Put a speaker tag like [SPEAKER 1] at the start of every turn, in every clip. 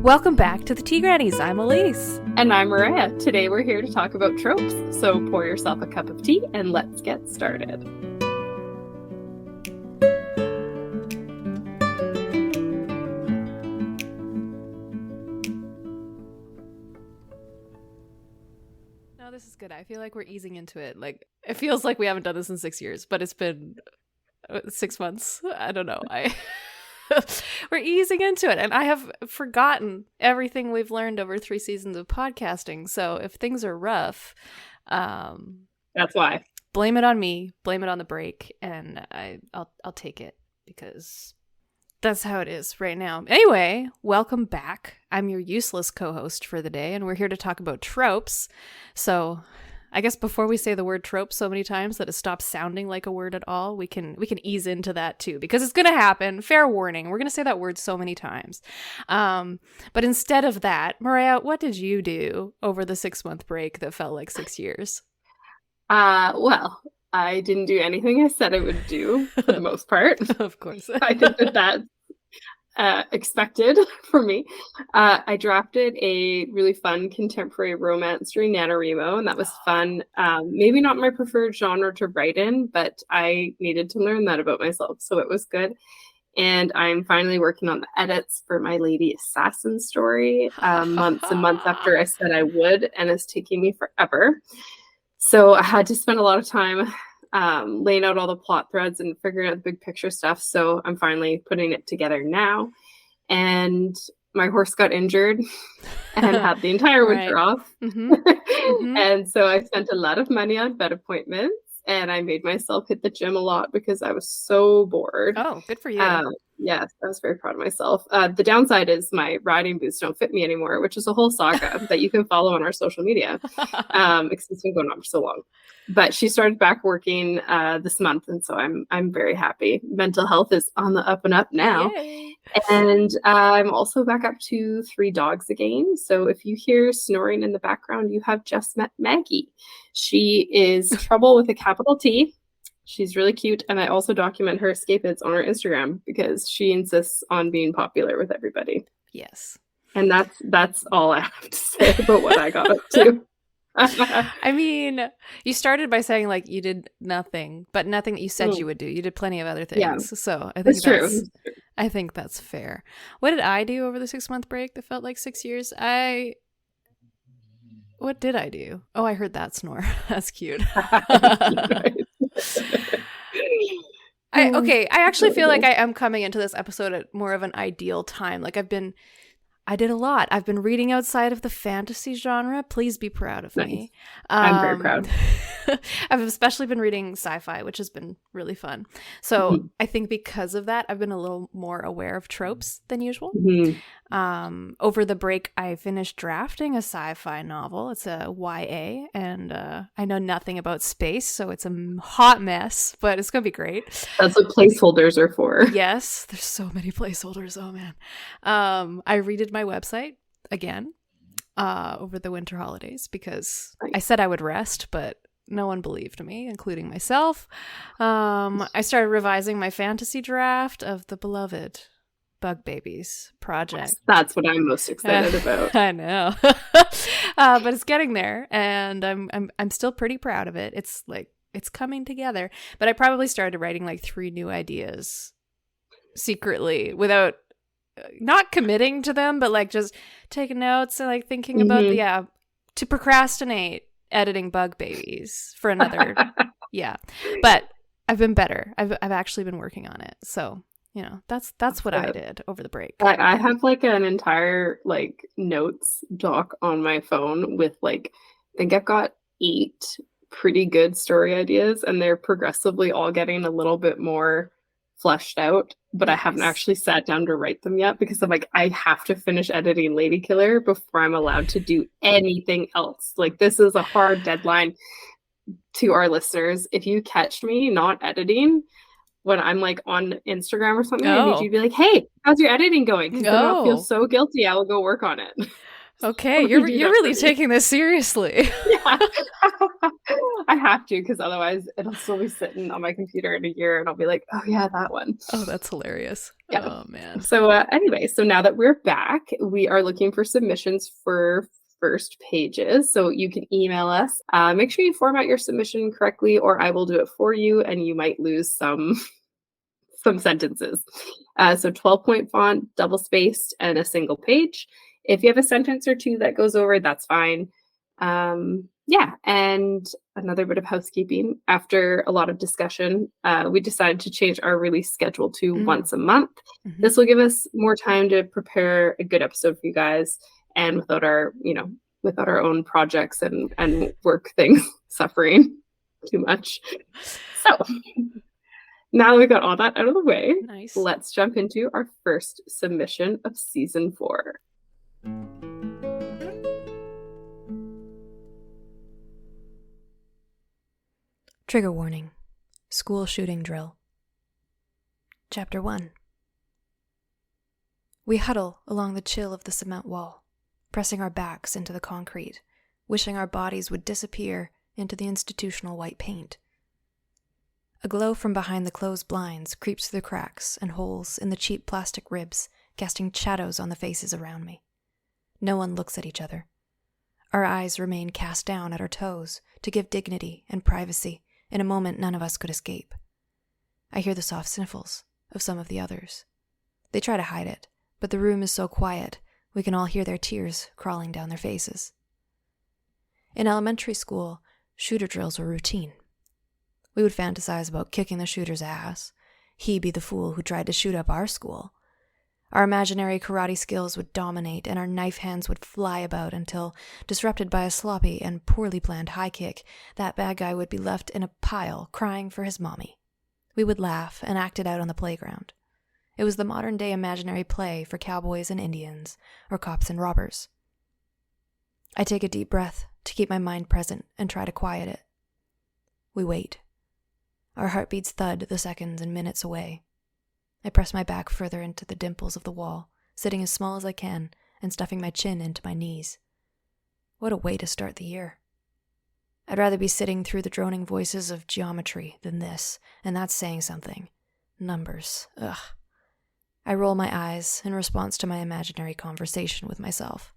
[SPEAKER 1] Welcome back to the Tea Grannies. I'm Elise.
[SPEAKER 2] And I'm Mariah. Today we're here to talk about tropes. So pour yourself a cup of tea and let's get started.
[SPEAKER 1] No, this is good. I feel like we're easing into it. Like, it feels like we haven't done this in 6 years, but it's been 6 months. I don't know. We're easing into it, and I have forgotten everything we've learned over 3 seasons of podcasting. So if things are rough,
[SPEAKER 2] that's why.
[SPEAKER 1] Blame it on me. Blame it on the break, and I'll take it because that's how it is right now. Anyway, welcome back. I'm your useless co-host for the day, and we're here to talk about tropes. So I guess before we say the word trope so many times that it stops sounding like a word at all, we can ease into that too, because it's going to happen. Fair warning. We're going to say that word so many times. But instead of that, Mariah, what did you do over the 6-month break that felt like 6 years?
[SPEAKER 2] Well, I didn't do anything I said I would do for the most part.
[SPEAKER 1] Of course.
[SPEAKER 2] I think that's expected for me. I drafted a really fun contemporary romance during NaNoWriMo, and that was fun. Maybe not my preferred genre to write in, but I needed to learn that about myself, so it was good. And I'm finally working on the edits for my Lady Assassin story, months and months after I said I would, and it's taking me forever. So I had to spend a lot of time laying out all the plot threads and figuring out the big picture stuff. So I'm finally putting it together now. And my horse got injured and had the entire winter off. Mm-hmm. Mm-hmm. And so I spent a lot of money on vet appointments, and I made myself hit the gym a lot because I was so bored.
[SPEAKER 1] Oh, good for you.
[SPEAKER 2] Yes, I was very proud of myself. The downside is my riding boots don't fit me anymore, which is a whole saga that you can follow on our social media. Because it's been going on for so long. But she started back working this month, and so I'm very happy. Mental health is on the up and up now. Yay. And I'm also back up to 3 dogs again. So if you hear snoring in the background, you have just met Maggie. She is Trouble with a capital T. She's really cute, and I also document her escapists on her Instagram because she insists on being popular with everybody.
[SPEAKER 1] Yes.
[SPEAKER 2] And that's all I have to say about what I got up to.
[SPEAKER 1] I mean, you started by saying like you did nothing, but nothing that you said you would do. You did plenty of other things. Yeah. So I think that's true. I think that's fair. What did I do over the 6-month break that felt like 6 years? What did I do? Oh, I heard that snore. That's cute. I actually feel like I am coming into this episode at more of an ideal time. Like I did a lot. I've been reading outside of the fantasy genre. Please be proud of me.
[SPEAKER 2] I'm very proud.
[SPEAKER 1] I've especially been reading sci-fi, which has been really fun. So I think because of that, I've been a little more aware of tropes than usual. Mm-hmm. Over the break, I finished drafting a sci-fi novel. It's a YA, and I know nothing about space, so it's a hot mess, but it's going to be great.
[SPEAKER 2] That's what placeholders are for.
[SPEAKER 1] Yes, there's so many placeholders. Oh, man. I redid my website again over the winter holidays because I said I would rest, but no one believed me, including myself. I started revising my fantasy draft of the beloved Bug Babies project.
[SPEAKER 2] That's what I'm most excited about.
[SPEAKER 1] I know. But it's getting there, and I'm still pretty proud of it. It's coming together. But I probably started writing like 3 new ideas secretly without not committing to them, but like just taking notes and like thinking about to procrastinate editing Bug Babies for another but I've been better. I've actually been working on it, so that's what I did over the break.
[SPEAKER 2] I have like an entire like notes doc on my phone with like I think I've got 8 pretty good story ideas, and they're progressively all getting a little bit more fleshed out, but nice. I haven't actually sat down to write them yet because I'm like, I have to finish editing Lady Killer before I'm allowed to do anything else. Like, this is a hard deadline to our listeners. If you catch me not editing when I'm like on Instagram or something, I need you to be like, hey, how's your editing going? Because then I'll feel so guilty. I will go work on it.
[SPEAKER 1] Okay,
[SPEAKER 2] We
[SPEAKER 1] you're
[SPEAKER 2] do
[SPEAKER 1] you're
[SPEAKER 2] that
[SPEAKER 1] really
[SPEAKER 2] for me.
[SPEAKER 1] taking this seriously.
[SPEAKER 2] Yeah. I have to, because otherwise it'll still be sitting on my computer in a year and I'll be like, oh yeah, that one.
[SPEAKER 1] Oh, that's hilarious.
[SPEAKER 2] Yeah.
[SPEAKER 1] Oh man.
[SPEAKER 2] So anyway, so now that we're back, we are looking for submissions for first pages. So you can email us. Make sure you format your submission correctly, or I will do it for you, and you might lose some sentences. So 12-point font, double spaced, and a single page. If you have a sentence or two that goes over, that's fine. Yeah, and another bit of housekeeping. After a lot of discussion, we decided to change our release schedule to once a month.
[SPEAKER 1] Mhm.
[SPEAKER 2] This will give us more time to prepare a good episode for you guys, and without our own projects and work things suffering too much. So now that we've got all that out of the way,
[SPEAKER 1] Nice.
[SPEAKER 2] let's jump into our first submission of season 4.
[SPEAKER 1] Trigger warning. School shooting drill. Chapter 1. We huddle along the chill of the cement wall, pressing our backs into the concrete, wishing our bodies would disappear into the institutional white paint. A glow from behind the closed blinds creeps through the cracks and holes in the cheap plastic ribs, casting shadows on the faces around me. No one looks at each other. Our eyes remain cast down at our toes to give dignity and privacy in a moment none of us could escape. I hear the soft sniffles of some of the others. They try to hide it, but the room is so quiet we can all hear their tears crawling down their faces. In elementary school, shooter drills were routine. We would fantasize about kicking the shooter's ass. He be the fool who tried to shoot up our school. Our imaginary karate skills would dominate, and our knife hands would fly about until, disrupted by a sloppy and poorly planned high kick, that bad guy would be left in a pile crying for his mommy. We would laugh and act it out on the playground. It was the modern-day imaginary play for cowboys and Indians, or cops and robbers. I take a deep breath to keep my mind present and try to quiet it. We wait. Our heartbeats thud the seconds and minutes away. I press my back further into the dimples of the wall, sitting as small as I can and stuffing my chin into my knees. What a way to start the year. I'd rather be sitting through the droning voices of geometry than this, and that's saying something. Numbers. Ugh. I roll my eyes in response to my imaginary conversation with myself.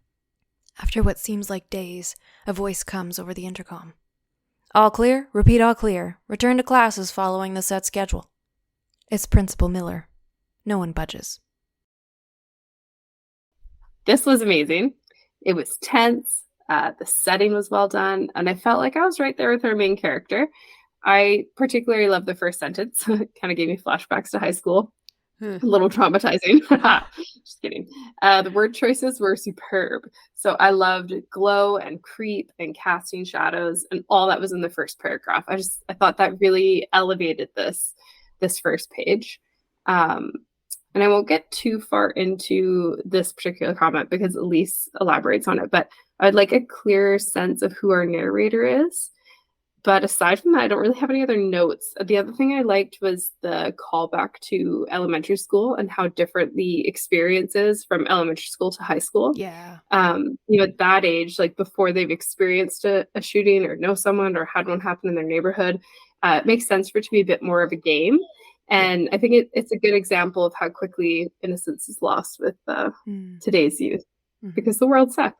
[SPEAKER 1] After what seems like days, a voice comes over the intercom. All clear? Repeat all clear. Return to classes following the set schedule. It's Principal Miller. No one budges.
[SPEAKER 2] This was amazing. It was tense. The setting was well done, and I felt like I was right there with our main character. I particularly love the first sentence. It kind of gave me flashbacks to high school. A little traumatizing. Just kidding. The word choices were superb. So I loved glow and creep and casting shadows and all that was in the first paragraph. I thought that really elevated this first page. And I won't get too far into this particular comment because Elise elaborates on it, but I'd like a clearer sense of who our narrator is. But aside from that, I don't really have any other notes. The other thing I liked was the callback to elementary school and how different the experience is from elementary school to high school.
[SPEAKER 1] Yeah.
[SPEAKER 2] At that age, like before they've experienced a shooting or know someone or had one happen in their neighborhood, it makes sense for it to be a bit more of a game. And I think it's a good example of how quickly innocence is lost with today's youth because the world sucks.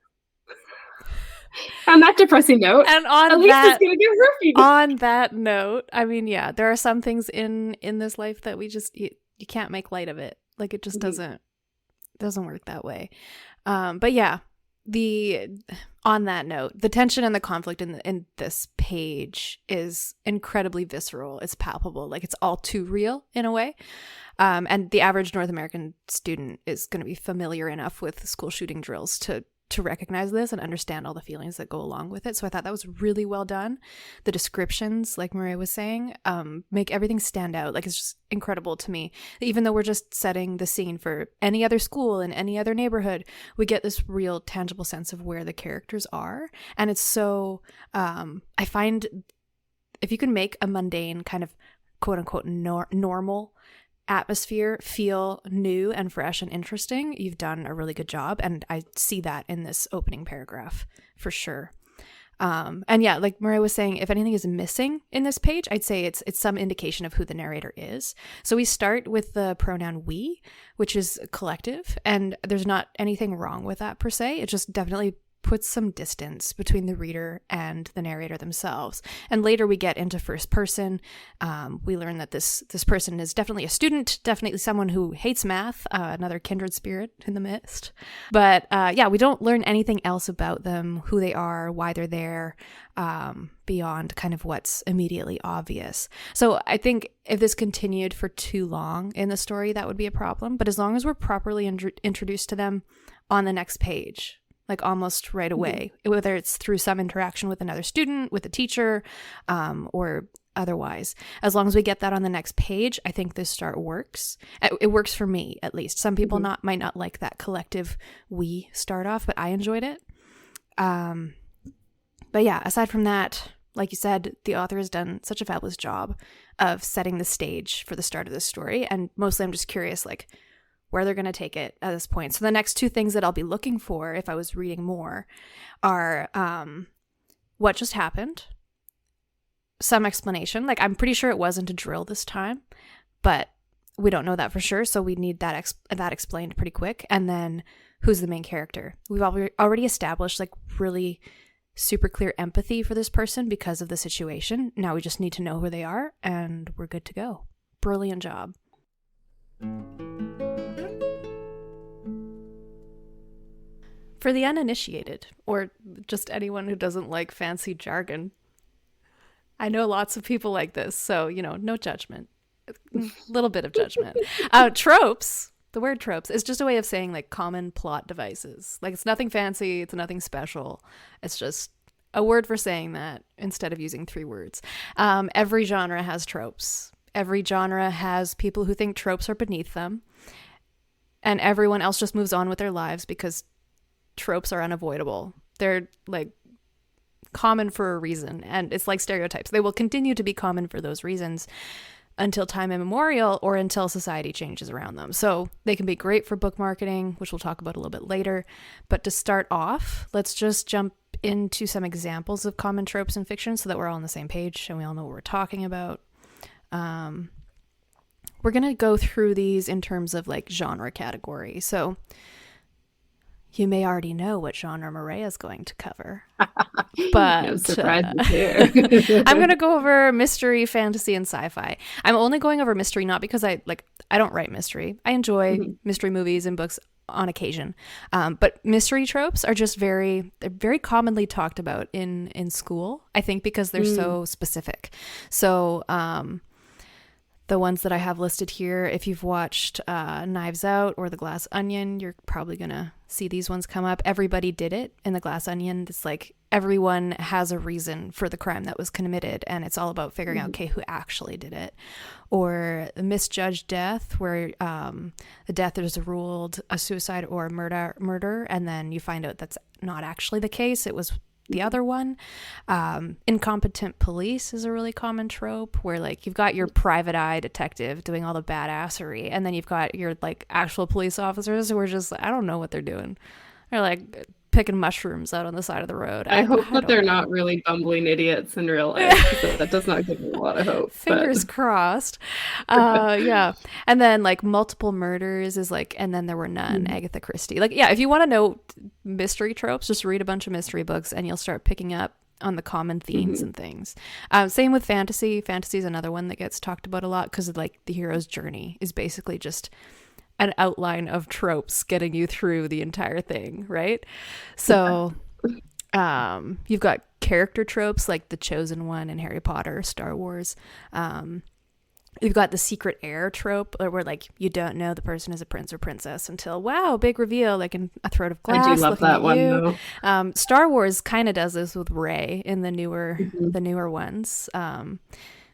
[SPEAKER 2] On that depressing note,
[SPEAKER 1] and on
[SPEAKER 2] Elise is gonna get herpes.
[SPEAKER 1] On that note, I mean, yeah, there are some things in this life that we just you can't make light of it. Like it just doesn't work that way. But yeah, on that note, the tension and the conflict in this page is incredibly visceral. It's palpable. Like it's all too real in a way. And the average North American student is going to be familiar enough with school shooting drills to recognize this and understand all the feelings that go along with it. So I thought that was really well done. The descriptions, like Maria was saying, make everything stand out. Like it's just incredible to me. Even though we're just setting the scene for any other school in any other neighborhood, we get this real tangible sense of where the characters are. And it's so, I find if you can make a mundane kind of quote unquote normal atmosphere feel new and fresh and interesting, you've done a really good job. And I see that in this opening paragraph for sure. And yeah, like Maria was saying, if anything is missing in this page, I'd say it's some indication of who the narrator is. So we start with the pronoun we, which is collective, and there's not anything wrong with that per se. It just definitely puts some distance between the reader and the narrator themselves. And later we get into first person. We learn that this person is definitely a student, definitely someone who hates math, another kindred spirit in the midst. But yeah, we don't learn anything else about them, who they are, why they're there, beyond kind of what's immediately obvious. So I think if this continued for too long in the story, that would be a problem. But as long as we're properly introduced to them on the next page, like almost right away, whether it's through some interaction with another student, with a teacher, or otherwise. As long as we get that on the next page, I think this start works. It works for me, at least. Some people might not like that collective we start off, but I enjoyed it. But yeah, aside from that, like you said, the author has done such a fabulous job of setting the stage for the start of this story. And mostly I'm just curious, like, where they're going to take it at this point. So the next two things that I'll be looking for if I was reading more are what just happened, some explanation. Like, I'm pretty sure it wasn't a drill this time, but we don't know that for sure. So we need that explained pretty quick. And then who's the main character? We've already established like really super clear empathy for this person because of the situation. Now we just need to know who they are and we're good to go. Brilliant job. For the uninitiated, or just anyone who doesn't like fancy jargon, I know lots of people like this, so, no judgment. A little bit of judgment. Tropes, the word tropes, is just a way of saying, like, common plot devices. Like, it's nothing fancy, it's nothing special. It's just a word for saying that instead of using 3 words. Every genre has tropes. Every genre has people who think tropes are beneath them. And everyone else just moves on with their lives because tropes are unavoidable. They're like common for a reason, and it's like stereotypes. They will continue to be common for those reasons until time immemorial or until society changes around them. So they can be great for book marketing, which we'll talk about a little bit later. But to start off, let's just jump into some examples of common tropes in fiction so that we're all on the same page and we all know what we're talking about. We're going to go through these in terms of like genre category. So you may already know what genre Maria is going to cover, but
[SPEAKER 2] no surprises here.
[SPEAKER 1] I'm going to go over mystery, fantasy, and sci-fi. I'm only going over mystery not because I don't write mystery. I enjoy mystery movies and books on occasion, but mystery tropes are just they're very commonly talked about in school. I think because they're so specific. So the ones that I have listed here, if you've watched Knives Out or The Glass Onion, you're probably going to see these ones come up. Everybody did it in The Glass Onion. It's like everyone has a reason for the crime that was committed, and it's all about figuring out, okay, who actually did it. Or the misjudged death, where the death is ruled a suicide or a murder, and then you find out that's not actually the case. It was the other one. Incompetent police is a really common trope where like you've got your private eye detective doing all the badassery, and then you've got your like actual police officers who are just, I don't know what they're doing. They're like picking mushrooms out on the side of the road.
[SPEAKER 2] I hope that they're not really bumbling idiots in real life. So that does not give me a lot of hope.
[SPEAKER 1] Fingers crossed. Yeah. And then like multiple murders is like, and then there were none, Agatha Christie. Like, yeah, if you want to know mystery tropes, just read a bunch of mystery books and you'll start picking up on the common themes and things. Same with fantasy. Fantasy is another one that gets talked about a lot because like the hero's journey is basically just an outline of tropes getting you through the entire thing, right? So you've got character tropes like the chosen one in Harry Potter, Star Wars. You've got the secret heir trope where like you don't know the person is a prince or princess until, wow, big reveal, like in A Throat of Glass.
[SPEAKER 2] I do love that one though.
[SPEAKER 1] Star Wars kind of does this with Rey in the newer ones.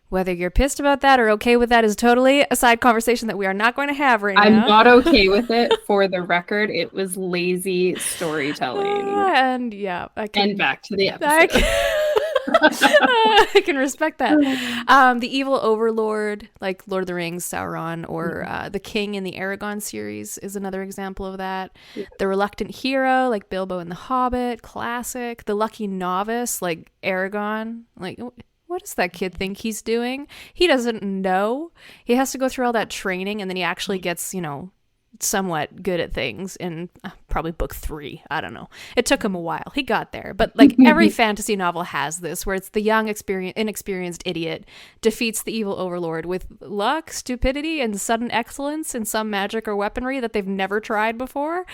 [SPEAKER 1] Whether you're pissed about that or okay with that is totally a side conversation that we are not going to have right now.
[SPEAKER 2] I'm not okay with it. For the record, it was lazy storytelling.
[SPEAKER 1] And yeah.
[SPEAKER 2] And back to the episode.
[SPEAKER 1] I can respect that. The evil overlord, like Lord of the Rings, Sauron, or the king in the Aragon series is another example of that.
[SPEAKER 2] Yeah.
[SPEAKER 1] The reluctant hero, like Bilbo in The Hobbit, classic. The lucky novice, like Aragon, like what does that kid think he's doing? He doesn't know. He has to go through all that training, and then he actually gets, somewhat good at things in probably book 3. I don't know. It took him a while. He got there. But like every fantasy novel has this, where it's the young, inexperienced idiot defeats the evil overlord with luck, stupidity, and sudden excellence in some magic or weaponry that they've never tried before.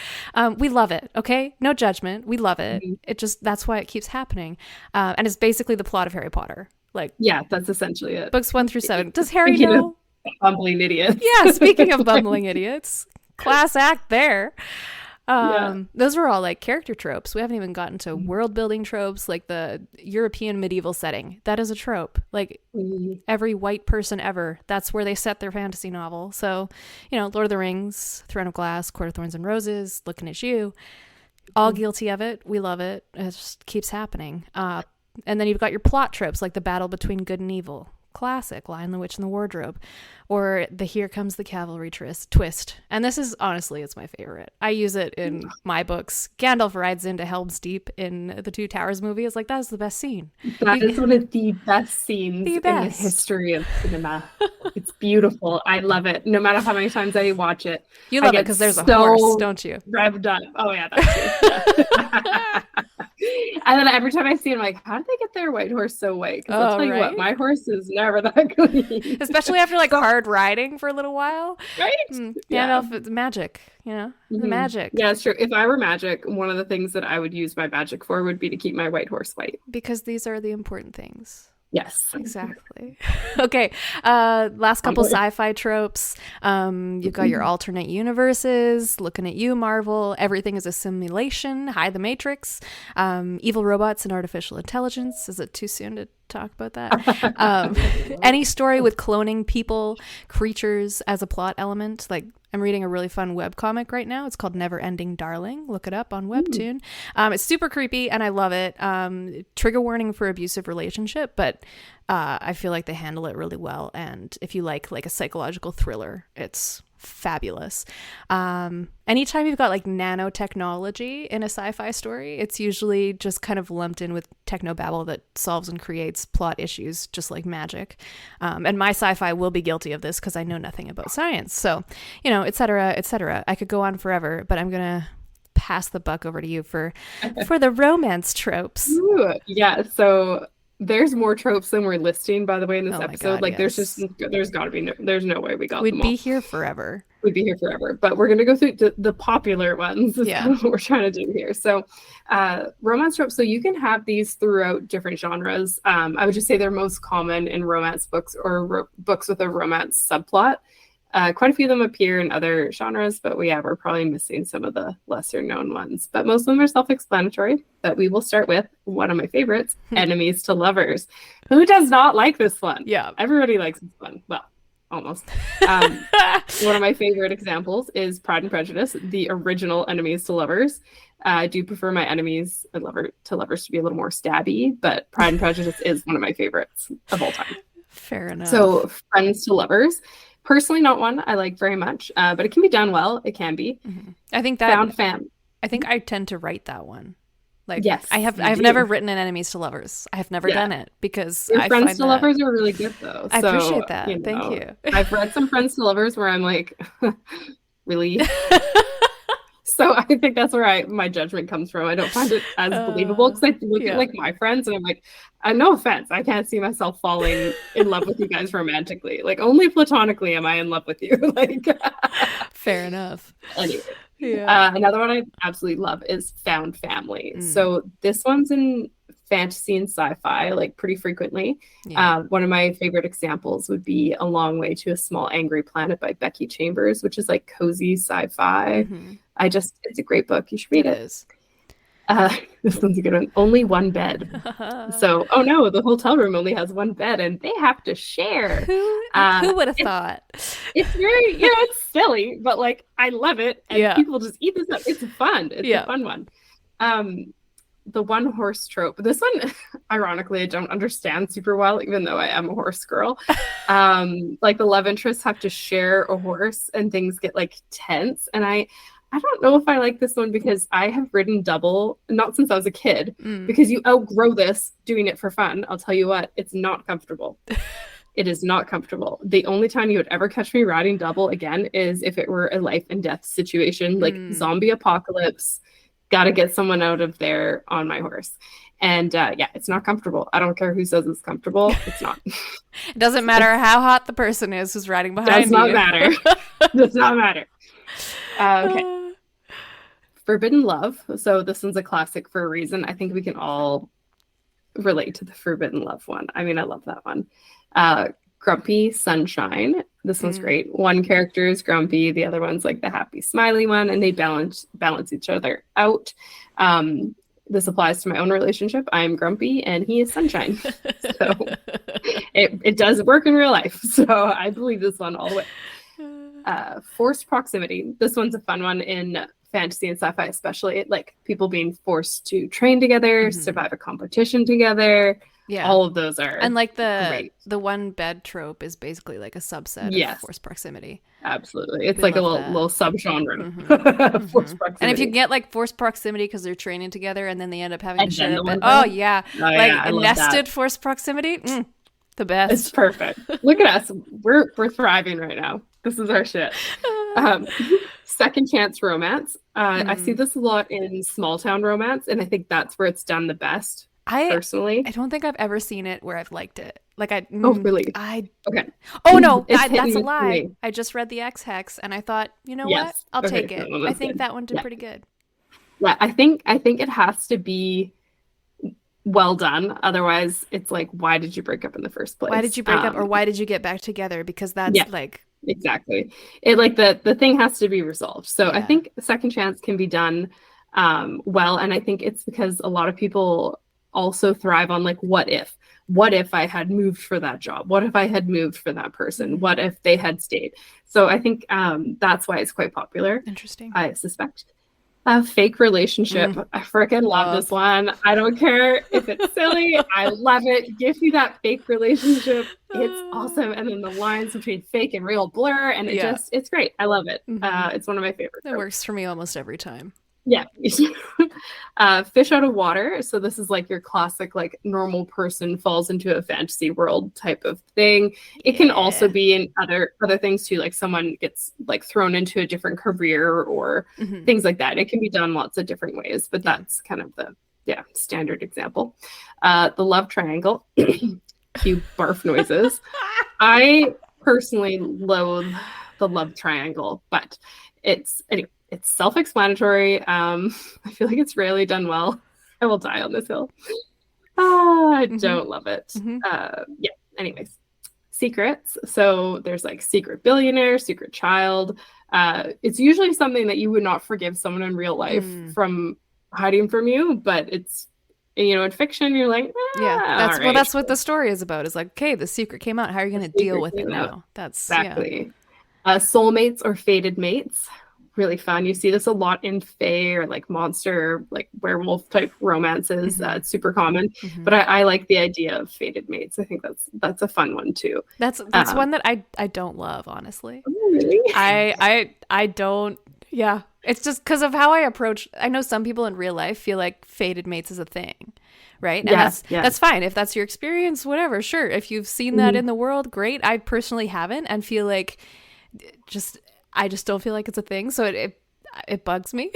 [SPEAKER 1] We love it, okay? No judgment. We love it. It just, that's why it keeps happening. And it's basically the plot of Harry Potter. Like,
[SPEAKER 2] yeah, that's essentially it.
[SPEAKER 1] Books 1 through 7. Does Harry know?
[SPEAKER 2] Bumbling idiots.
[SPEAKER 1] Yeah, speaking of bumbling idiots. Class act there. Those were all like character tropes. We haven't even gotten to world building tropes, like the European medieval setting. That is a trope. Like every white person ever, that's where they set their fantasy novel. So, Lord of the Rings, Throne of Glass, Court of Thorns and Roses, Looking at You, all guilty of it. We love it. It just keeps happening. And then you've got your plot tropes, like the battle between good and evil. Classic, Lion, the Witch, and the Wardrobe, or the Here Comes the Cavalry twist. And this is, honestly, it's my favorite. I use it in my books. Gandalf rides into Helm's Deep in the Two Towers movie. It's like, that is the best scene.
[SPEAKER 2] That is one of the best scenes in the history of cinema. It's beautiful. I love it. No matter how many times I watch it.
[SPEAKER 1] You love it because there's a horse, don't you?
[SPEAKER 2] Revved up. Oh, yeah, that's true. Yeah. And then every time I see it, I'm like, how did they get their white horse so white? Because I'll tell you what, my horse is never that clean.
[SPEAKER 1] Especially after like hard riding for a little while.
[SPEAKER 2] Right?
[SPEAKER 1] Gandalf, it's magic, the magic.
[SPEAKER 2] Yeah, it's true. If I were magic, one of the things that I would use my magic for would be to keep my white horse white.
[SPEAKER 1] Because these are the important things.
[SPEAKER 2] Yes.
[SPEAKER 1] Exactly. Okay. Last couple sci-fi tropes. You've got your alternate universes, Looking at You, Marvel. Everything is a simulation. Hi, The Matrix. Evil robots and artificial intelligence. Is it too soon to talk about that? Any story with cloning people, creatures as a plot element. Like, I'm reading a really fun webcomic right now. It's called Never Ending Darling. Look it up on Webtoon. It's super creepy and I love it. Trigger warning for abusive relationship, but I feel like they handle it really well. And if you like a psychological thriller, it's fabulous. Anytime you've got like nanotechnology in a sci-fi story, it's usually just kind of lumped in with technobabble that solves and creates plot issues just like magic. And my sci-fi will be guilty of this because I know nothing about science. So, et cetera, et cetera. I could go on forever, but I'm going to pass the buck over to you for the romance tropes.
[SPEAKER 2] Ooh, yeah. So there's more tropes than we're listing, by the way, in this episode.
[SPEAKER 1] God,
[SPEAKER 2] there's got to be there's no way we got
[SPEAKER 1] We'd
[SPEAKER 2] them
[SPEAKER 1] be
[SPEAKER 2] all.
[SPEAKER 1] here forever.
[SPEAKER 2] We'd be here forever, but we're going to go through the popular ones. Yeah, what we're trying to do here. So, romance tropes. So you can have these throughout different genres. I would just say they're most common in romance books or books with a romance subplot. Quite a few of them appear in other genres, but we're probably missing some of the lesser known ones. But most of them are self-explanatory. But we will start with one of my favorites, enemies to lovers. Who does not like this one?
[SPEAKER 1] Yeah.
[SPEAKER 2] Everybody likes this one. Well, almost. One of my favorite examples is Pride and Prejudice, the original enemies to lovers. I do prefer my enemies to lovers to be a little more stabby, but Pride and Prejudice is one of my favorites of all time.
[SPEAKER 1] Fair enough.
[SPEAKER 2] So friends to lovers. Personally, not one I like very much, but it can be done well. It can be.
[SPEAKER 1] Mm-hmm. I think that
[SPEAKER 2] found fam.
[SPEAKER 1] I think I tend to write that one. Like,
[SPEAKER 2] yes,
[SPEAKER 1] I've never written an enemies to lovers. I have never done it because
[SPEAKER 2] your friends to lovers are really good though.
[SPEAKER 1] I appreciate that. Thank you.
[SPEAKER 2] I've read some friends to lovers where I'm like, really. So I think that's where my judgment comes from. I don't find it as believable because I look at like my friends and I'm like, no offense, I can't see myself falling in love with you guys romantically. Like only platonically am I in love with you. Like,
[SPEAKER 1] fair enough.
[SPEAKER 2] Anyway,
[SPEAKER 1] yeah.
[SPEAKER 2] Another one I absolutely love is found family. So this one's in fantasy and sci-fi like pretty frequently. One of my favorite examples would be A Long Way to a Small Angry Planet by Becky Chambers, which is like cozy sci-fi. It's a great book. You should read it.
[SPEAKER 1] It is.
[SPEAKER 2] This one's a good one. Only one bed. So, oh no, the hotel room only has one bed and they have to share.
[SPEAKER 1] Who would have thought?
[SPEAKER 2] It's very, it's silly, but like I love it. And people just eat this up. It's fun. It's a fun one. the one horse trope. This one, ironically, I don't understand super well, even though I am a horse girl. Like the love interests have to share a horse and things get like tense. And I don't know if I like this one because I have ridden double, not since I was a kid, because you outgrow this doing it for fun. I'll tell you what, it's not comfortable. It is not comfortable. The only time you would ever catch me riding double again is if it were a life and death situation, like zombie apocalypse, got to get someone out of there on my horse. And yeah, it's not comfortable. I don't care who says it's comfortable. It's not.
[SPEAKER 1] It doesn't matter how hot the person is who's riding behind you.
[SPEAKER 2] Does not matter. Does not matter. Okay. Forbidden love. So this one's a classic for a reason. I think we can all relate to the forbidden love one. I mean, I love that one. Grumpy sunshine. This one's great. One character is grumpy, the other one's like the happy smiley one, and they balance each other out. This applies to my own relationship. I'm grumpy and he is sunshine. So it does work in real life. So I believe this one all the way. Forced proximity. This one's a fun one in fantasy and sci-fi, especially like people being forced to train together, survive a competition together. Yeah, all of those are,
[SPEAKER 1] and like the one bed trope is basically like a subset of forced proximity.
[SPEAKER 2] Absolutely, it's like a little subgenre. Forced proximity.
[SPEAKER 1] And if you get like forced proximity because they're training together and then they end up having to share a bed. Oh yeah, like nested forced proximity. The best.
[SPEAKER 2] It's perfect. Look at us. We're thriving right now. This is our shit. Second chance romance. I see this a lot in small town romance, and I think that's where it's done the best. Personally,
[SPEAKER 1] I don't think I've ever seen it where I've liked it. Like
[SPEAKER 2] oh really?
[SPEAKER 1] Okay. Oh no, that's a lie. I just read the X Hex, and I thought, you know what? I'll take it. I think that one did pretty good.
[SPEAKER 2] Yeah, I think it has to be well done. Otherwise, it's like, why did you break up in the first place?
[SPEAKER 1] Why did you break up, or why did you get back together? Because that's like
[SPEAKER 2] exactly it. Like the thing has to be resolved. So I think the second chance can be done well, and I think it's because a lot of people also thrive on like what if I had moved for that job, what if I had moved for that person, what if they had stayed. So I think that's why it's quite popular.
[SPEAKER 1] Interesting.
[SPEAKER 2] I suspect. Fake relationship. I freaking love this one. I don't care if it's silly. I love it. Give me that fake relationship. It's awesome. And then the lines between fake and real blur, and it's great. I love it. It's one of my favorites.
[SPEAKER 1] It works for me almost every time.
[SPEAKER 2] Yeah. Fish out of water. So this is like your classic, like normal person falls into a fantasy world type of thing. It can also be in other things too. Like someone gets like thrown into a different career or things like that. It can be done lots of different ways, but that's kind of the standard example. The love triangle. Cue barf noises. I personally loathe the love triangle, but it's self-explanatory. I feel like it's rarely done well. I will die on this hill. I don't love it. Anyways, secrets. So there's like secret billionaire, secret child. It's usually something that you would not forgive someone in real life from hiding from you, but it's, in fiction, you're like,
[SPEAKER 1] that's what the story is about. Is like, okay, the secret came out. How are you going to deal with it now? That's
[SPEAKER 2] exactly. Soulmates or fated mates. Really fun. You see this a lot in fae or like monster, like werewolf type romances. It's super common, but I like the idea of fated mates. I think that's a fun one too.
[SPEAKER 1] That's one that I don't love, honestly.
[SPEAKER 2] Oh, really?
[SPEAKER 1] I don't. Yeah, it's just because of how I approach. I know some people in real life feel like fated mates is a thing, right? And that's fine if that's your experience. Whatever, sure. If you've seen that in the world, great. I personally haven't, and feel like I just don't feel like it's a thing, so it bugs me.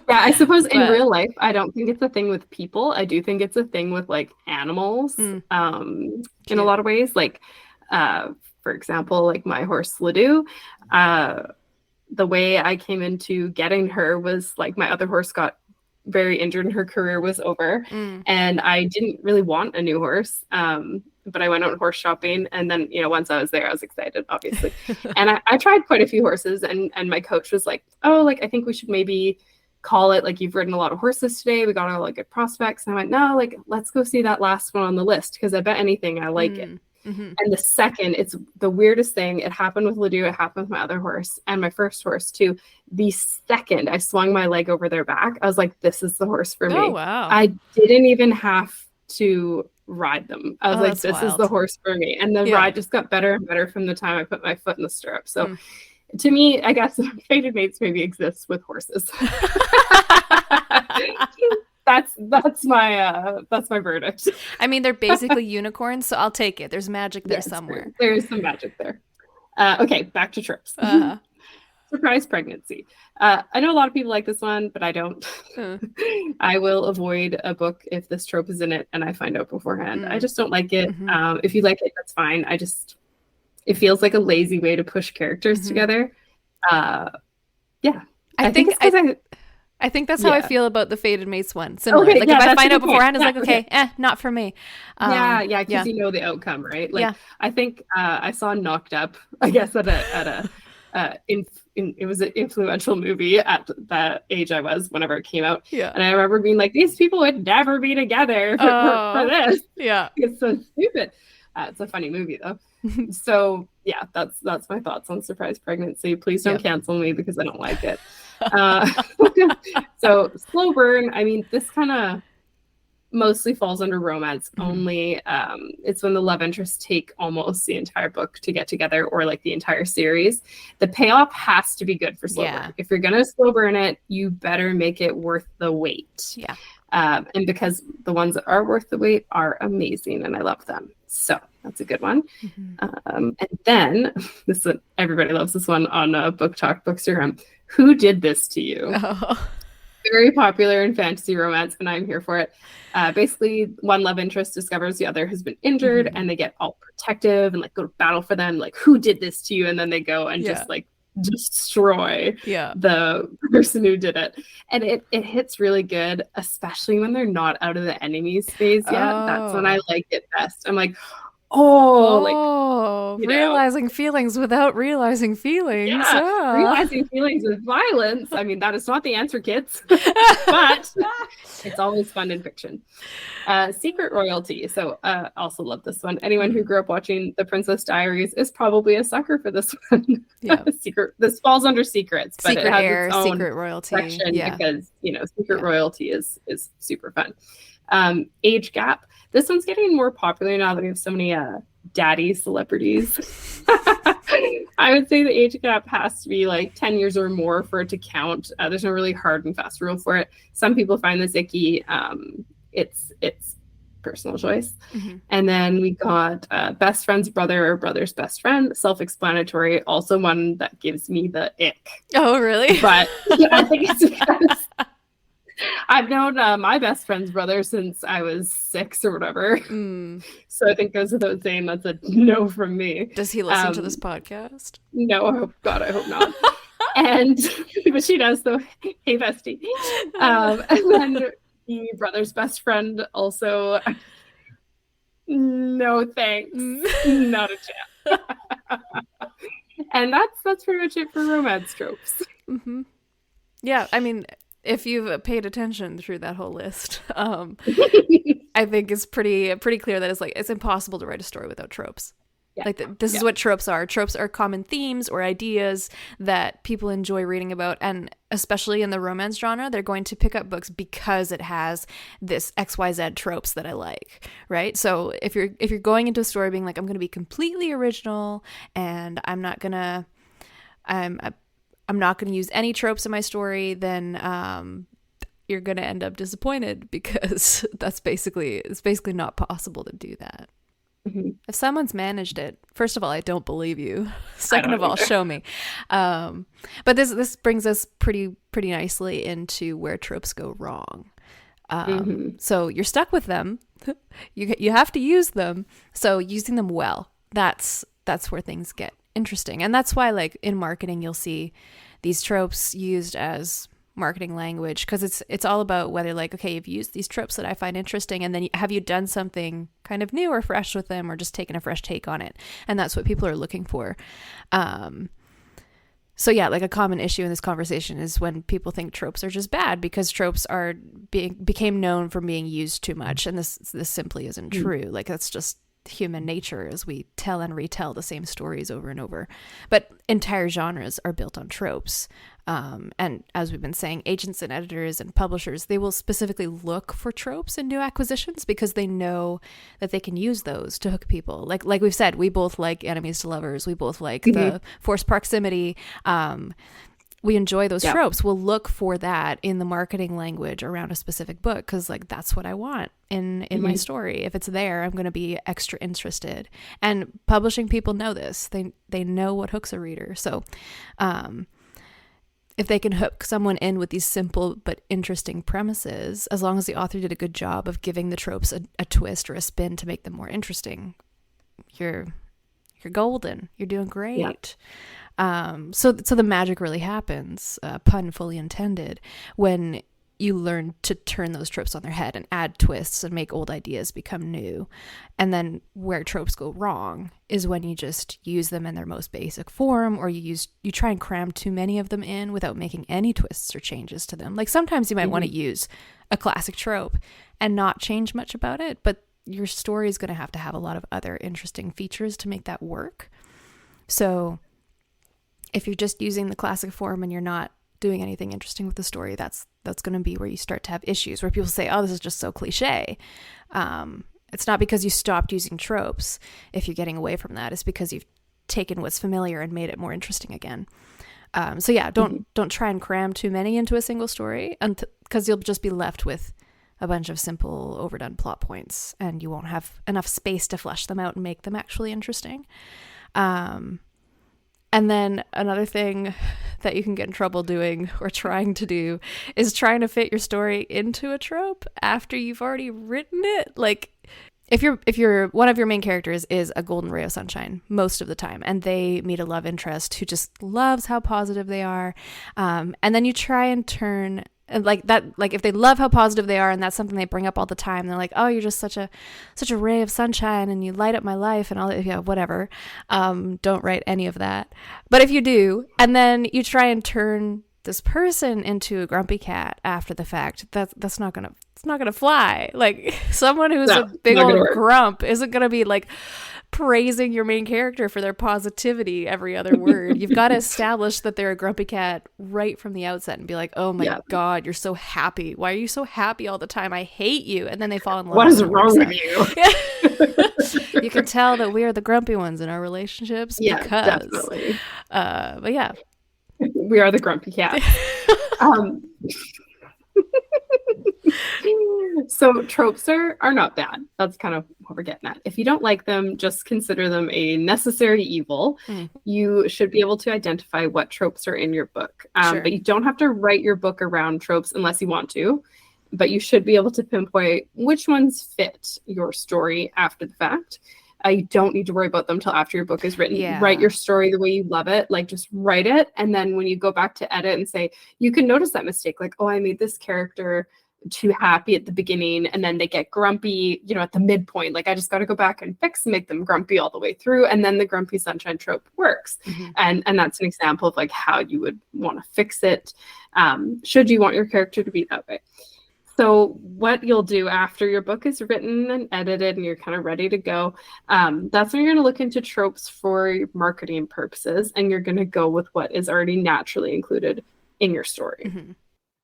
[SPEAKER 2] I suppose in real life, I don't think it's a thing with people. I do think it's a thing with like animals, in a lot of ways. Like, for example, like my horse Ledoux. The way I came into getting her was like my other horse got very injured and her career was over, and I didn't really want a new horse. But I went out horse shopping, and then, once I was there, I was excited, obviously. And I tried quite a few horses, and my coach was like, oh, like, I think we should maybe call it, like, you've ridden a lot of horses today. We got all like good prospects. And I went, no, like, let's go see that last one on the list, because I bet anything I like it.
[SPEAKER 1] Mm-hmm.
[SPEAKER 2] And the second, it's the weirdest thing. It happened with Ledoux, it happened with my other horse and my first horse too. The second I swung my leg over their back, I was like, this is the horse for me.
[SPEAKER 1] Oh, wow.
[SPEAKER 2] I didn't even have to ride them. I was like,
[SPEAKER 1] that's
[SPEAKER 2] this
[SPEAKER 1] wild.
[SPEAKER 2] is the horse for me. And the ride just got better and better from the time I put my foot in the stirrup. So to me, I guess fated mates maybe exists with horses. That's my verdict.
[SPEAKER 1] I mean, they're basically unicorns, so I'll take it. There's magic there somewhere.
[SPEAKER 2] There is some magic there. Okay, back to tropes. Surprise pregnancy. I know a lot of people like this one, but I don't. I will avoid a book if this trope is in it and I find out beforehand. I just don't like it. If you like it, that's fine. It feels like a lazy way to push characters together. Yeah. I think it's because
[SPEAKER 1] I think that's how I feel about the Fated Mates one. Similar. Like if I find out beforehand, it's like, okay, not for me.
[SPEAKER 2] Because you know the outcome, right? Like I think I saw Knocked Up, I guess at a it was an influential movie at the age I was whenever it came out. Yeah. And I remember being like, these people would never be together for this.
[SPEAKER 1] Yeah.
[SPEAKER 2] It's so stupid. It's a funny movie though. So yeah, that's my thoughts on surprise pregnancy. Please don't cancel me because I don't like it. So slow burn, I mean, this kind of mostly falls under romance only. It's when the love interests take almost the entire book to get together, or like the entire series. The payoff has to be good for slow burn. If you're gonna slow burn it, you better make it worth the wait. And because the ones that are worth the wait are amazing and I love them, so that's a good one. And then this one, everybody loves this one on Book Talk Bookstagram. Who did this to you? Very popular in fantasy romance, and I'm here for it. Basically, one love interest discovers the other has been injured, and they get all protective and like go to battle for them. Like, who did this to you? And then they go and just like destroy the person who did it. And it hits really good, especially when they're not out of the enemies phase yet. That's when I like it best. I'm like,
[SPEAKER 1] realizing feelings without realizing feelings.
[SPEAKER 2] Realizing feelings with violence. I mean, that is not the answer, kids. But it's always fun in fiction. Secret royalty. So also love this one. Anyone who grew up watching The Princess Diaries is probably a sucker for this one. This falls under secrets, but
[SPEAKER 1] secret
[SPEAKER 2] it has
[SPEAKER 1] heir,
[SPEAKER 2] its own
[SPEAKER 1] secret royalty
[SPEAKER 2] section because secret royalty is super fun. Age gap. This one's getting more popular now that we have so many daddy celebrities. I would say the age gap has to be like 10 years or more for it to count. There's no really hard and fast rule for it. Some people find this icky. It's personal choice. And then we got best friend's brother or brother's best friend. Self-explanatory. Also one that gives me the ick.
[SPEAKER 1] Oh, really?
[SPEAKER 2] But I think it's because I've known my best friend's brother since I was 6 or whatever. So I think goes without saying that's a no from me.
[SPEAKER 1] Does he listen to this podcast?
[SPEAKER 2] No, I hope not. And but she does though. Hey, bestie. And then the brother's best friend also. No thanks. Not a chance. And that's pretty much it for romance tropes.
[SPEAKER 1] Yeah, I mean, if you've paid attention through that whole list, I think it's pretty clear that it's impossible to write a story without tropes. This is what tropes are. Tropes are common themes or ideas that people enjoy reading about, and especially in the romance genre, they're going to pick up books because it has this XYZ tropes that I like, right? So if you're going into a story being like, I'm going to be completely original and I'm not going to use any tropes in my story, then you're going to end up disappointed because it's basically not possible to do that. If someone's managed it, first of all, I don't believe you. Second of all, show me. But this brings us pretty nicely into where tropes go wrong. So you're stuck with them. You have to use them. So using them well, that's where things get interesting. And that's why, like, in marketing, you'll see these tropes used as marketing language, because it's all about whether, like, okay, you've used these tropes that I find interesting, and then have you done something kind of new or fresh with them, or just taken a fresh take on it. And that's what people are looking for. So yeah, like a common issue in this conversation is when people think tropes are just bad because tropes became known for being used too much, and this simply isn't true. Like, that's just human nature is we tell and retell the same stories over and over. But entire genres are built on tropes. And as we've been saying, agents and editors and publishers, they will specifically look for tropes in new acquisitions because they know that they can use those to hook people. Like we've said, we both like enemies to lovers. We both like the forced proximity. We enjoy those tropes. We'll look for that in the marketing language around a specific book because like that's what I want in my story. If it's there, I'm going to be extra interested. And publishing people know this. They know what hooks a reader. So if they can hook someone in with these simple but interesting premises, as long as the author did a good job of giving the tropes a twist or a spin to make them more interesting, you're golden. You're doing great. So the magic really happens, pun fully intended, when you learn to turn those tropes on their head and add twists and make old ideas become new. And then where tropes go wrong is when you just use them in their most basic form, or you try and cram too many of them in without making any twists or changes to them. Like sometimes you might want to use a classic trope and not change much about it, but your story is going to have a lot of other interesting features to make that work. So if you're just using the classic form and you're not doing anything interesting with the story, that's going to be where you start to have issues, where people say, oh, this is just so cliche. It's not because you stopped using tropes if you're getting away from that. It's because you've taken what's familiar and made it more interesting again. So yeah, don't try and cram too many into a single story, because you'll just be left with a bunch of simple, overdone plot points, and you won't have enough space to flesh them out and make them actually interesting. And then another thing that you can get in trouble doing or trying to do is trying to fit your story into a trope after you've already written it. Like if you're one of your main characters is a golden ray of sunshine most of the time, and they meet a love interest who just loves how positive they are, and then you try and turn like that, like if they love how positive they are and that's something they bring up all the time, they're like, oh, you're just such a ray of sunshine and you light up my life and all that. Yeah, whatever. Don't write any of that. But if you do, and then you try and turn this person into a grumpy cat after the fact, that's not gonna fly. Like someone who's a big old grump isn't gonna be like praising your main character for their positivity every other word. You've got to establish that they're a grumpy cat right from the outset and be like, oh my God, you're so happy. Why are you so happy all the time? I hate you. And then they fall in love.
[SPEAKER 2] What is wrong with you?
[SPEAKER 1] You can tell that we are the grumpy ones in our relationships.
[SPEAKER 2] Yeah,
[SPEAKER 1] because,
[SPEAKER 2] definitely.
[SPEAKER 1] But yeah.
[SPEAKER 2] We are the grumpy cat. So tropes are not bad. That's kind of what we're getting at. If you don't like them, just consider them a necessary evil. You should be able to identify what tropes are in your book.
[SPEAKER 1] Sure.
[SPEAKER 2] But you don't have to write your book around tropes unless you want to. But you should be able to pinpoint which ones fit your story after the fact. You don't need to worry about them till after your book is written.
[SPEAKER 1] Yeah.
[SPEAKER 2] Write your story the way you love it. Like just write it. And then when you go back to edit and say, you can notice that mistake. Like, oh, I made this character too happy at the beginning and then they get grumpy, at the midpoint. Like I just got to go back and make them grumpy all the way through. And then the grumpy sunshine trope works. And that's an example of like how you would want to fix it. Should you want your character to be that way? So what you'll do after your book is written and edited and you're kind of ready to go, that's when you're going to look into tropes for marketing purposes, and you're going to go with what is already naturally included in your story.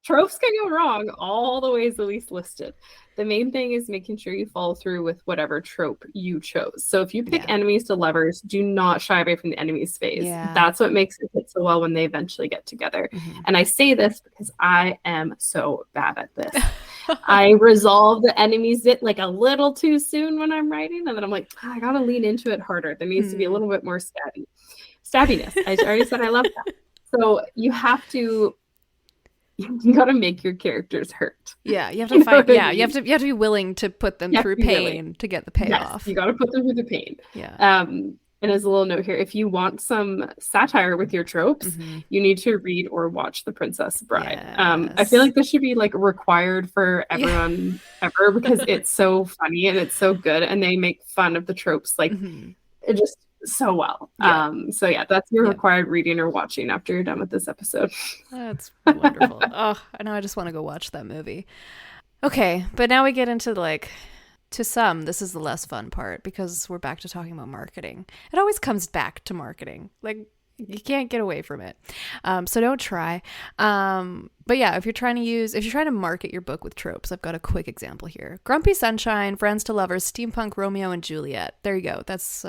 [SPEAKER 2] Tropes can go wrong all the ways the least listed. The main thing is making sure you follow through with whatever trope you chose. So if you pick enemies to lovers, do not shy away from the enemies phase. That's what makes it hit so well when they eventually get together. And I say this because I am so bad at this. I resolve the enemies like a little too soon when I'm writing, and then I'm like, I gotta lean into it harder. There needs to be a little bit more stabbiness. I already said I love that. So you have to gotta make your characters hurt.
[SPEAKER 1] Yeah, you have to fight. Yeah, you have to be willing to put them through pain to get the payoff.
[SPEAKER 2] Yes, you gotta put them through the pain.
[SPEAKER 1] Yeah.
[SPEAKER 2] And as a little note here, if you want some satire with your tropes, you need to read or watch The Princess Bride. I feel like this should be like required for everyone ever, because it's so funny and it's so good, and they make fun of the tropes like it just so well. So yeah, that's your required reading or watching after you're done with this episode.
[SPEAKER 1] That's wonderful. Oh, I know, I just want to go watch that movie. Okay, but now we get into like to some, this is the less fun part because we're back to talking about marketing. It always comes back to marketing. Like, you can't get away from it. So don't try. But yeah, if you're trying to market your book with tropes, I've got a quick example here. Grumpy Sunshine, Friends to Lovers, Steampunk Romeo and Juliet. There you go. That's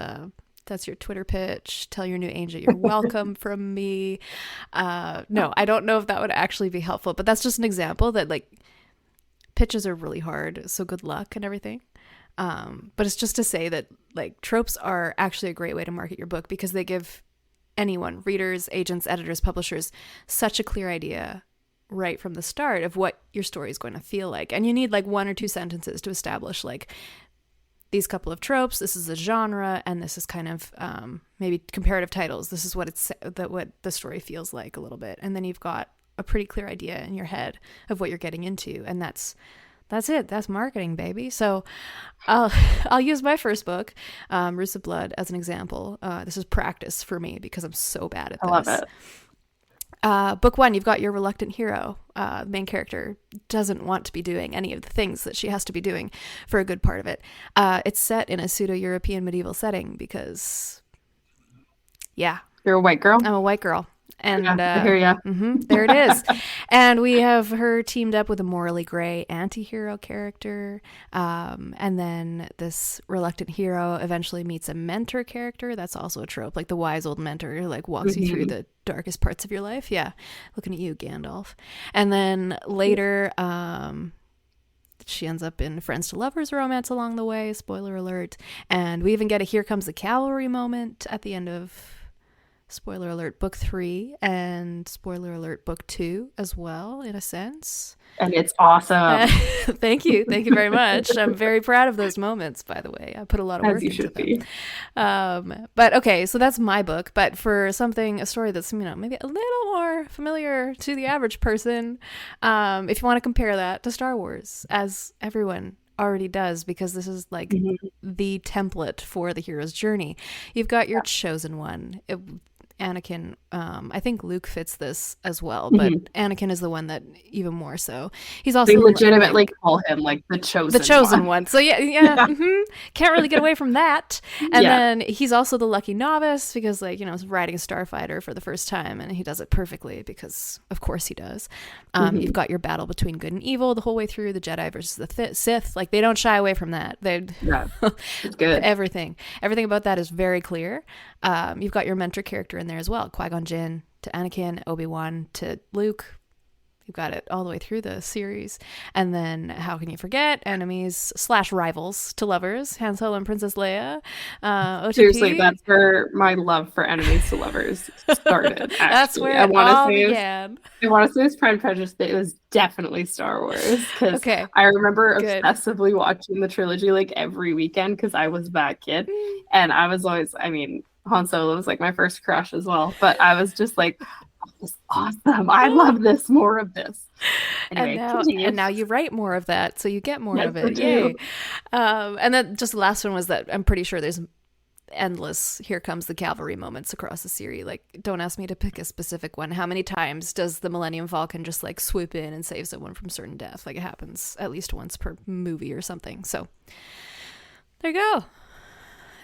[SPEAKER 1] your Twitter pitch. Tell your new agent you're welcome from me. No, I don't know if that would actually be helpful, but that's just an example that, like, pitches are really hard. So good luck and everything. But it's just to say that, like, tropes are actually a great way to market your book because they give anyone, readers, agents, editors, publishers, such a clear idea right from the start of what your story is going to feel like. And you need like 1 or 2 sentences to establish like these couple of tropes, this is a genre, and this is kind of maybe comparative titles. This is what what the story feels like a little bit. And then you've got a pretty clear idea in your head of what you're getting into. And that's it. That's marketing, baby. So I'll use my first book, Roots of Blood, as an example. This is practice for me because I'm so bad at this.
[SPEAKER 2] I love it.
[SPEAKER 1] Book 1, you've got your reluctant hero. The main character doesn't want to be doing any of the things that she has to be doing for a good part of it. It's set in a pseudo-European medieval setting because, yeah.
[SPEAKER 2] You're a white girl?
[SPEAKER 1] I'm a white girl. And
[SPEAKER 2] I hear ya.
[SPEAKER 1] There it is. And we have her teamed up with a morally gray anti-hero character. And then this reluctant hero eventually meets a mentor character. That's also a trope. Like the wise old mentor who like walks you through the darkest parts of your life. Yeah. Looking at you, Gandalf. And then later, she ends up in Friends to Lovers romance along the way. Spoiler alert. And we even get a Here Comes the Cavalry moment at the end of, spoiler alert, book 3, and spoiler alert, book 2 as well, in a sense.
[SPEAKER 2] And it's awesome.
[SPEAKER 1] Thank you very much. I'm very proud of those moments, by the way. I put a lot of work into them. But okay, so that's my book. But for a story that's, maybe a little more familiar to the average person, if you want to compare that to Star Wars, as everyone already does, because this is like the template for the hero's journey. You've got your chosen one. Anakin, I think Luke fits this as well, but Anakin is the one that even more so. He's also
[SPEAKER 2] they legitimately call him like the chosen one.
[SPEAKER 1] So yeah. Can't really get away from that. And then he's also the lucky novice because he's riding a starfighter for the first time, and he does it perfectly because of course he does. You've got your battle between good and evil the whole way through, the Jedi versus the Sith. Like, they don't shy away from that.
[SPEAKER 2] It's good.
[SPEAKER 1] Everything about that is very clear. You've got your mentor character in there as well. Qui-Gon Jinn to Anakin, Obi-Wan to Luke. You've got it all the way through the series. And then how can you forget enemies / rivals to lovers, Han Solo and Princess Leia. OTP.
[SPEAKER 2] Seriously, that's where my love for enemies to lovers started. Actually.
[SPEAKER 1] That's where it all began.
[SPEAKER 2] I want to say it's Pride and Prejudice, but it was definitely Star Wars. Because I remember obsessively watching the trilogy like every weekend because I was that kid. And I was always, Han Solo was like my first crush as well. But I was just like, this is awesome. I love this. More of this. Anyway,
[SPEAKER 1] and now you write more of that, so you get more of it. Yay. And then just the last one was that I'm pretty sure there's endless Here Comes the Cavalry moments across the series. Like, don't ask me to pick a specific one. How many times does the Millennium Falcon just like swoop in and save someone from certain death? Like, it happens at least once per movie or something. So there you go.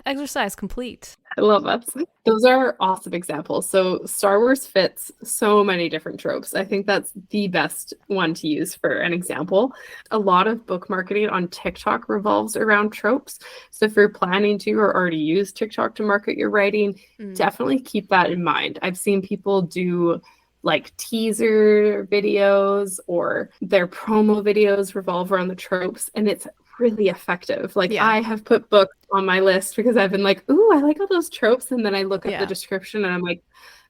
[SPEAKER 1] Exercise complete.
[SPEAKER 2] I love that. Those are awesome examples. So Star Wars fits so many different tropes. I think that's the best one to use for an example. A lot of book marketing on TikTok revolves around tropes. So if you're planning to or already use TikTok to market your writing, definitely keep that in mind. I've seen people do like teaser videos, or their promo videos revolve around the tropes, and it's really effective. Like, I have put books on my list because I've been like, ooh, I like all those tropes, and then I look up the description and I'm like,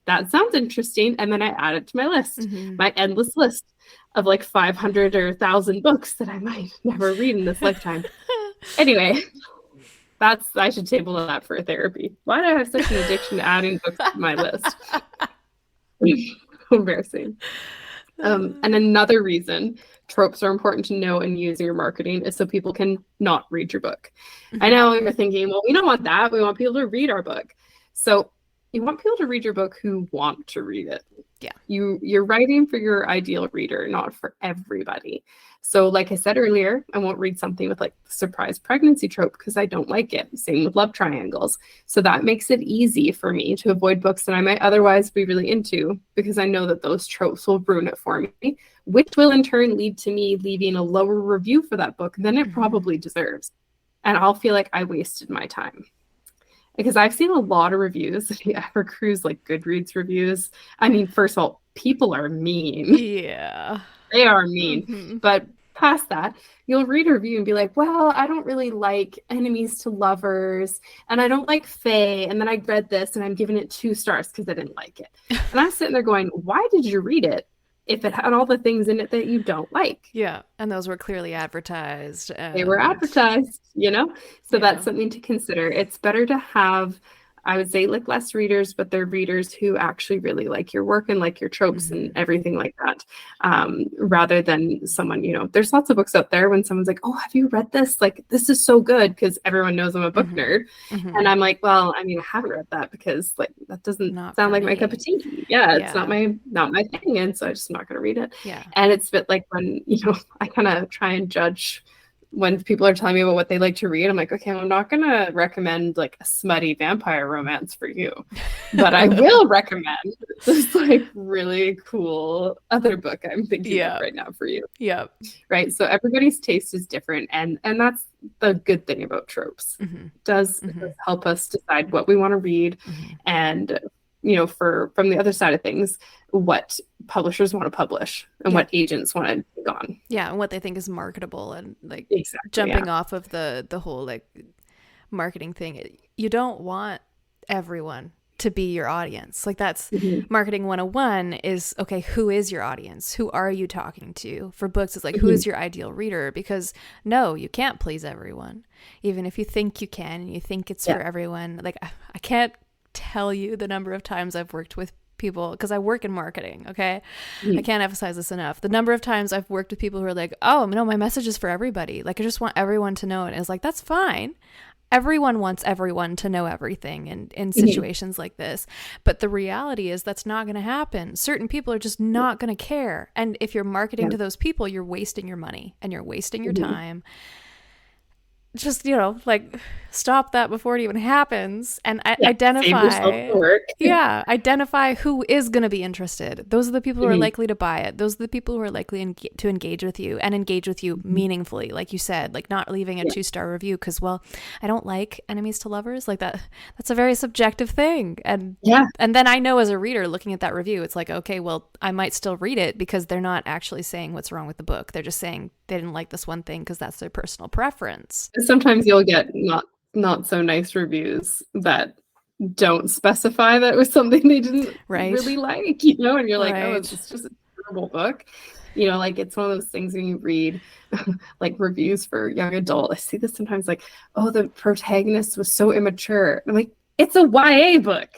[SPEAKER 2] that sounds interesting, and then I add it to my list, my endless list of like 500 or 1,000 books that I might never read in this lifetime. Anyway, I should table that for therapy. Why do I have such an addiction to adding books to my list? Embarrassing. And another reason tropes are important to know and use in your marketing is so people can not read your book. I know you're thinking, well, we don't want that. We want people to read our book. So you want people to read your book who want to read it.
[SPEAKER 1] Yeah.
[SPEAKER 2] You're writing for your ideal reader, not for everybody. So like I said earlier, I won't read something with like the surprise pregnancy trope because I don't like it. Same with love triangles. So that makes it easy for me to avoid books that I might otherwise be really into because I know that those tropes will ruin it for me, which will in turn lead to me leaving a lower review for that book than it probably deserves. And I'll feel like I wasted my time. Because I've seen a lot of reviews, if you ever cruise like Goodreads reviews. I mean, first of all, people are mean.
[SPEAKER 1] Yeah.
[SPEAKER 2] They are mean. But past that, you'll read a review and be like, well, I don't really like enemies to lovers, and I don't like Fae. And then I read this and I'm giving it 2 stars because I didn't like it. And I'm sitting there going, why did you read it if it had all the things in it that you don't like?
[SPEAKER 1] Yeah. And those were clearly advertised.
[SPEAKER 2] They were advertised, you know? So
[SPEAKER 1] Yeah.
[SPEAKER 2] that's something to consider. It's better to have, I would say, like less readers, but they're readers who actually really like your work and like your tropes and everything like that. Rather than someone, you know, there's lots of books out there when someone's like, oh, have you read this? Like, this is so good because everyone knows I'm a book nerd. And I'm like, well, I mean, I haven't read that because like that doesn't sound like my cup of tea. Yeah, it's not my thing. And so I'm just not gonna read it.
[SPEAKER 1] Yeah.
[SPEAKER 2] And it's a bit like when, you know, I kind of try and judge when people are telling me about what they like to read. I'm like, okay, I'm not going to recommend like a smutty vampire romance for you, but I will recommend this like really cool other book I'm thinking of right now for you.
[SPEAKER 1] Yeah.
[SPEAKER 2] Right. So everybody's taste is different. And that's the good thing about tropes. It does help us decide what we want to read. And, you know, from the other side of things, what publishers want to publish and what agents want to take on.
[SPEAKER 1] Yeah, and what they think is marketable, and like
[SPEAKER 2] exactly,
[SPEAKER 1] off of the whole like marketing thing. You don't want everyone to be your audience. Like that's marketing 101 is, okay, who is your audience? Who are you talking to? For books, it's like, who is your ideal reader? Because no, you can't please everyone. Even if you think you can, and you think it's for everyone. Like I can't tell you the number of times I've worked with people, because I work in marketing, okay? I can't emphasize this enough. The number of times I've worked with people who are like, oh, no, my message is for everybody. Like, I just want everyone to know it. And it's like, that's fine. Everyone wants everyone to know everything in situations like this. But the reality is that's not going to happen. Certain people are just not going to care. And if you're marketing to those people, you're wasting your money and you're wasting your time. Just, you know, like, stop that before it even happens, and identify identify who is going to be interested. Those are the people who are likely to buy it. Those are the people who are likely to engage with you, and engage with you meaningfully, like you said, like not leaving a 2-star review because, well, I don't like enemies to lovers. Like that's a very subjective thing. And then I know as a reader looking at that review, it's like, okay, well, I might still read it because they're not actually saying what's wrong with the book. They're just saying they didn't like this one thing because that's their personal preference.
[SPEAKER 2] Sometimes you'll get not so nice reviews that don't specify that it was something they didn't really like, you know, and you're like, oh, it's just a terrible book. You know, like it's one of those things when you read like reviews for young adult. I see this sometimes like, oh, the protagonist was so immature. I'm like, it's a YA book.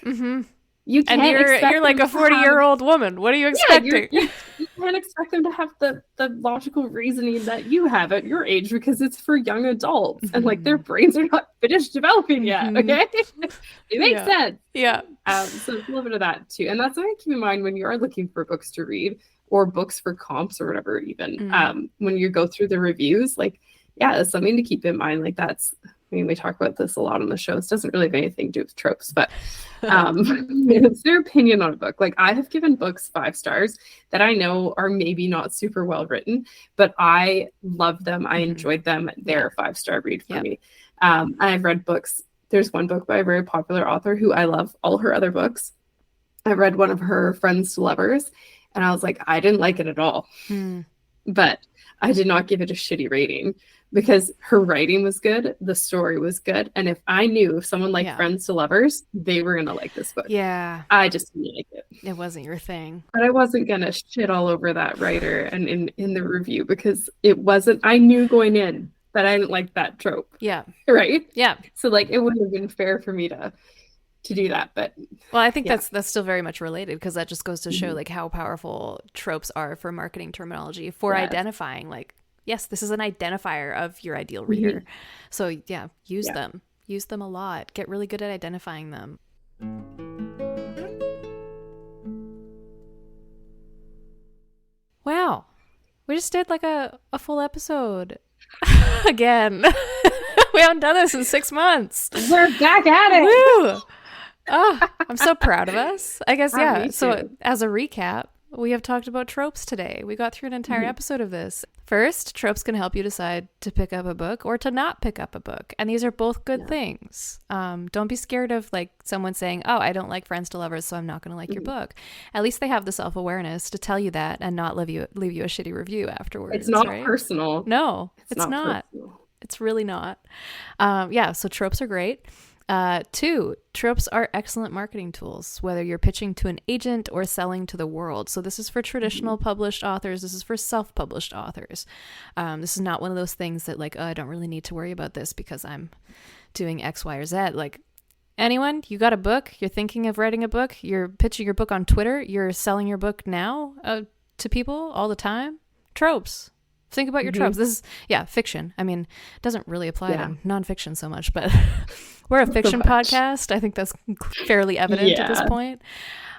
[SPEAKER 2] You can't
[SPEAKER 1] you're like a 40-year-old woman. What are you expecting?
[SPEAKER 2] You can't expect them to have the logical reasoning that you have at your age because it's for young adults and like their brains are not finished developing yet. Okay, it makes sense.
[SPEAKER 1] Yeah.
[SPEAKER 2] So a little bit of that too, and that's something to keep in mind when you are looking for books to read or books for comps or whatever. Even when you go through the reviews, like it's something to keep in mind. Like that's. I mean, we talk about this a lot on the show. This doesn't really have anything to do with tropes, but it's their opinion on a book. Like I have given books 5 stars that I know are maybe not super well written, but I love them. I enjoyed them. They're a 5-star read for me. I've read books. There's one book by a very popular author who I love all her other books. I read one of her Friends to Lovers, and I was like, I didn't like it at all. But I did not give it a shitty rating. Because her writing was good, the story was good, and if I knew if someone liked Friends to Lovers, they were gonna like this book.
[SPEAKER 1] Yeah,
[SPEAKER 2] I just didn't like it.
[SPEAKER 1] It wasn't your thing.
[SPEAKER 2] But I wasn't gonna shit all over that writer and in the review because it wasn't. I knew going in that I didn't like that trope.
[SPEAKER 1] Yeah.
[SPEAKER 2] Right.
[SPEAKER 1] Yeah.
[SPEAKER 2] So like, it wouldn't have been fair for me to do that. But
[SPEAKER 1] well, I think that's still very much related because that just goes to show like how powerful tropes are for marketing terminology for identifying like. Yes, this is an identifier of your ideal reader. So use them. Use them a lot. Get really good at identifying them. We just did like a full episode again. We haven't done this in 6 months.
[SPEAKER 2] We're back at it.
[SPEAKER 1] Woo! Oh, I'm so proud of us. I guess, yeah.
[SPEAKER 2] Me
[SPEAKER 1] So
[SPEAKER 2] too.
[SPEAKER 1] as a recap, we have talked about tropes today. We got through an entire episode of this. First, tropes can help you decide to pick up a book or to not pick up a book. And these are both good things. Don't be scared of like someone saying, oh, I don't like Friends to Lovers, so I'm not going to like your book. At least they have the self-awareness to tell you that and not leave you a shitty review afterwards.
[SPEAKER 2] It's not
[SPEAKER 1] right?
[SPEAKER 2] personal.
[SPEAKER 1] No, it's not. It's really not. Yeah, so tropes are great. 2, tropes are excellent marketing tools, whether you're pitching to an agent or selling to the world. So this is for traditional published authors. This is for self-published authors. This is not one of those things that like, oh, I don't really need to worry about this because I'm doing X, Y, or Z. Like anyone, you got a book, you're thinking of writing a book, you're pitching your book on Twitter, you're selling your book now to people all the time. Tropes. Think about your tropes. This is, fiction. I mean, it doesn't really apply to nonfiction so much, but we're a fiction podcast. I think that's fairly evident at this point.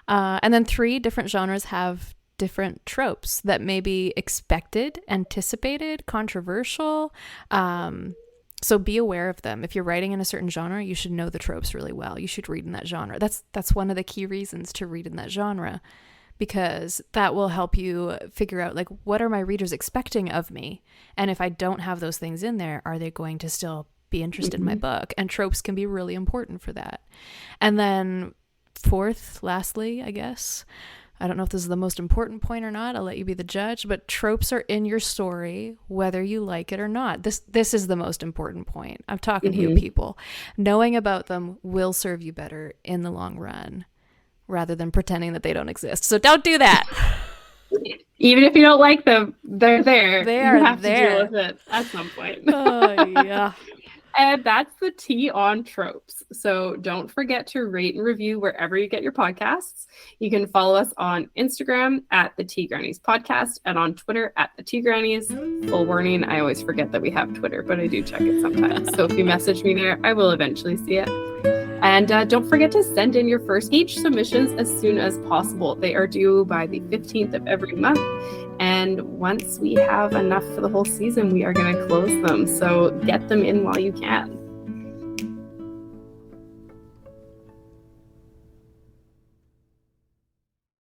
[SPEAKER 1] And then 3, different genres have different tropes that may be expected, anticipated, controversial. So be aware of them. If you're writing in a certain genre, you should know the tropes really well. You should read in that genre. That's one of the key reasons to read in that genre, because that will help you figure out like, what are my readers expecting of me? And if I don't have those things in there, are they going to still be interested in my book? And tropes can be really important for that. And then 4th, lastly, I guess, I don't know if this is the most important point or not. I'll let you be the judge, but tropes are in your story, whether you like it or not. This is the most important point. I'm talking to you people. Knowing about them will serve you better in the long run, rather than pretending that they don't exist. So don't do that.
[SPEAKER 2] Even if you don't like them, they're there.
[SPEAKER 1] They are
[SPEAKER 2] you have
[SPEAKER 1] there.
[SPEAKER 2] to deal with it at some point.
[SPEAKER 1] Oh, yeah.
[SPEAKER 2] And that's the tea on tropes. So don't forget to rate and review wherever you get your podcasts. You can follow us on Instagram at the Tea Grannies Podcast and on Twitter at the Tea Grannies. Full warning, I always forget that we have Twitter, but I do check it sometimes. So if you message me there, I will eventually see it. And don't forget to send in your first each submissions as soon as possible. They are due by the 15th of every month. And once we have enough for the whole season, we are going to close them. So get them in while you can.